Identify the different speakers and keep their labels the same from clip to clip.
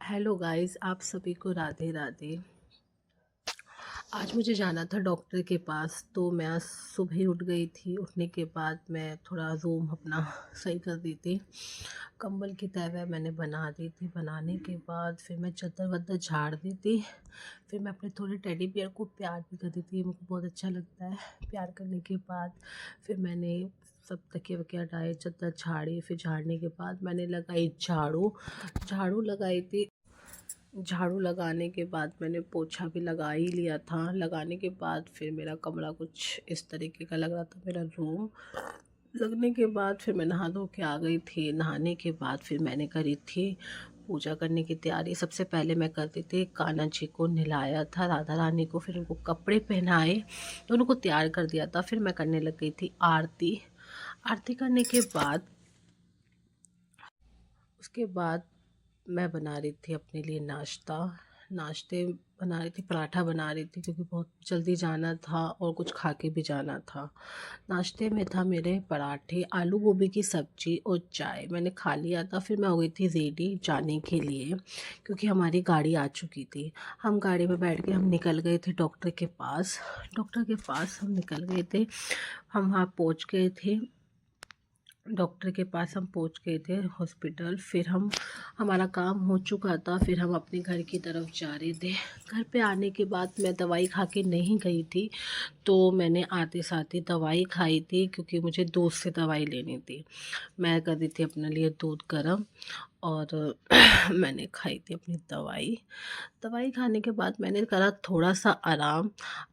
Speaker 1: Hello guys, आप सभी को राधे राधे। आज मुझे जाना था डॉक्टर के पास, तो मैं आज सुबह ही उठ गई थी। उठने के बाद मैं थोड़ा रूम अपना सही कर दी थी। कंबल की तह मैंने बना दी थी। बनाने के बाद फिर मैं चद्दर वद्दर झाड़ दी थी। फिर मैं अपने थोड़े टेडी बियर को प्यार भी कर दी थी। मुझको बहुत अच्छा लगता है प्यार करने के बाद। फिर मैंने सब तकिया वकिया हटाए, चद्दर झाड़ी। फिर झाड़ने के बाद मैंने लगाई झाड़ू। झाड़ू लगाई थी। झाड़ू लगाने के बाद मैंने पोछा भी लगा ही लिया था। लगाने के बाद फिर मेरा कमरा कुछ इस तरीके का लग रहा था, मेरा रूम। लगने के बाद फिर मैं नहा धो के आ गई थी। नहाने के बाद फिर मैंने करी थी पूजा करने की तैयारी। सबसे पहले मैं करती थी, कान्हा जी को नहलाया था, राधा रानी को, फिर उनको कपड़े पहनाए, दोनों को तैयार कर दिया था। फिर मैं करने लग गई थी आरती। आरती करने के बाद उसके बाद मैं बना रही थी अपने लिए नाश्ता। नाश्ते बना रही थी, पराठा बना रही थी, क्योंकि बहुत जल्दी जाना था और कुछ खा के भी जाना था। नाश्ते में था मेरे पराठे, आलू गोभी की सब्ज़ी और चाय। मैंने खा लिया था। फिर मैं हो गई थी रेडी जाने के लिए, क्योंकि हमारी गाड़ी आ चुकी थी। हम गाड़ी में बैठ के हम निकल गए थे डॉक्टर के पास। डॉक्टर के पास हम निकल गए थे। हम वहाँ पहुँच गए थे। डॉक्टर के पास हम पहुंच गए थे हॉस्पिटल। फिर हमारा काम हो चुका था। फिर हम अपने घर की तरफ जा रहे थे। घर पे आने के बाद मैं दवाई खा के नहीं गई थी, तो मैंने आते साथ ही दवाई खाई थी, क्योंकि मुझे दूध से दवाई लेनी थी। मैं कर दी थी अपने लिए दूध गर्म, और मैंने खाई थी अपनी दवाई। दवाई खाने के बाद मैंने करा थोड़ा सा आराम।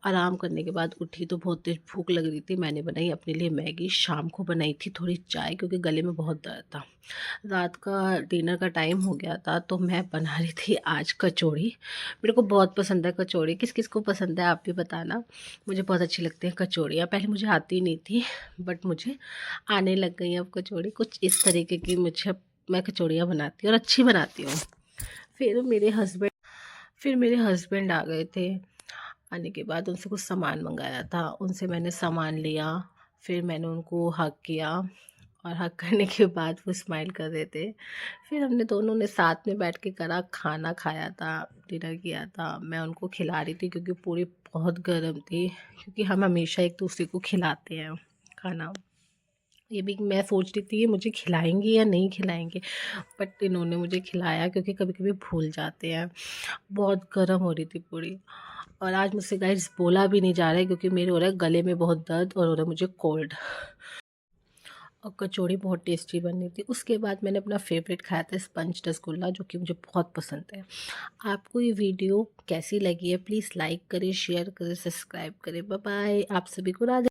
Speaker 1: आराम करने के बाद उठी तो बहुत तेज़ भूख लग रही थी। मैंने बनाई अपने लिए मैगी। शाम को बनाई थी थोड़ी चाय, क्योंकि गले में बहुत दर्द था। रात का डिनर का टाइम हो गया था, तो मैं बना रही थी आज कचौड़ी। मेरे को बहुत पसंद है कचौड़ी। किस किस को पसंद है आप भी बताना। मुझे बहुत अच्छी लगती हैं कचौड़ियाँ। पहले मुझे आती नहीं थी, बट मुझे आने लग गई अब कचौड़ी कुछ इस तरीके की। मैं कचौड़ियाँ बनाती हूँ और अच्छी बनाती हूँ। फिर मेरे हस्बैंड आ गए थे। आने के बाद उनसे कुछ सामान मंगाया था, उनसे मैंने सामान लिया। फिर मैंने उनको हग किया, और हग करने के बाद वो स्माइल कर रहे थे। फिर हमने दोनों ने साथ में बैठ के करा खाना खाया था, डिनर किया था। मैं उनको खिला रही थी, क्योंकि पूरी बहुत गर्म थी, क्योंकि हम हमेशा एक दूसरे को खिलाते हैं खाना। ये भी मैं सोच रही थी ये मुझे खिलाएंगे या नहीं खिलाएंगे, बट इन्होंने मुझे खिलाया, क्योंकि कभी कभी भूल जाते हैं। बहुत गर्म हो रही थी पूरी। और आज मुझसे गाइस बोला भी नहीं जा रहा है, क्योंकि मेरे हो रहा है गले में बहुत दर्द, और हो रहा है मुझे कोल्ड। और कचौड़ी बहुत टेस्टी बनी थी। उसके बाद मैंने अपना फेवरेट खाया था स्पंज रसगुल्ला, जो कि मुझे बहुत पसंद है। आपको ये वीडियो कैसी लगी है, प्लीज़ लाइक करें, शेयर करें, सब्सक्राइब करें। Bye bye. आप सभी को राधे।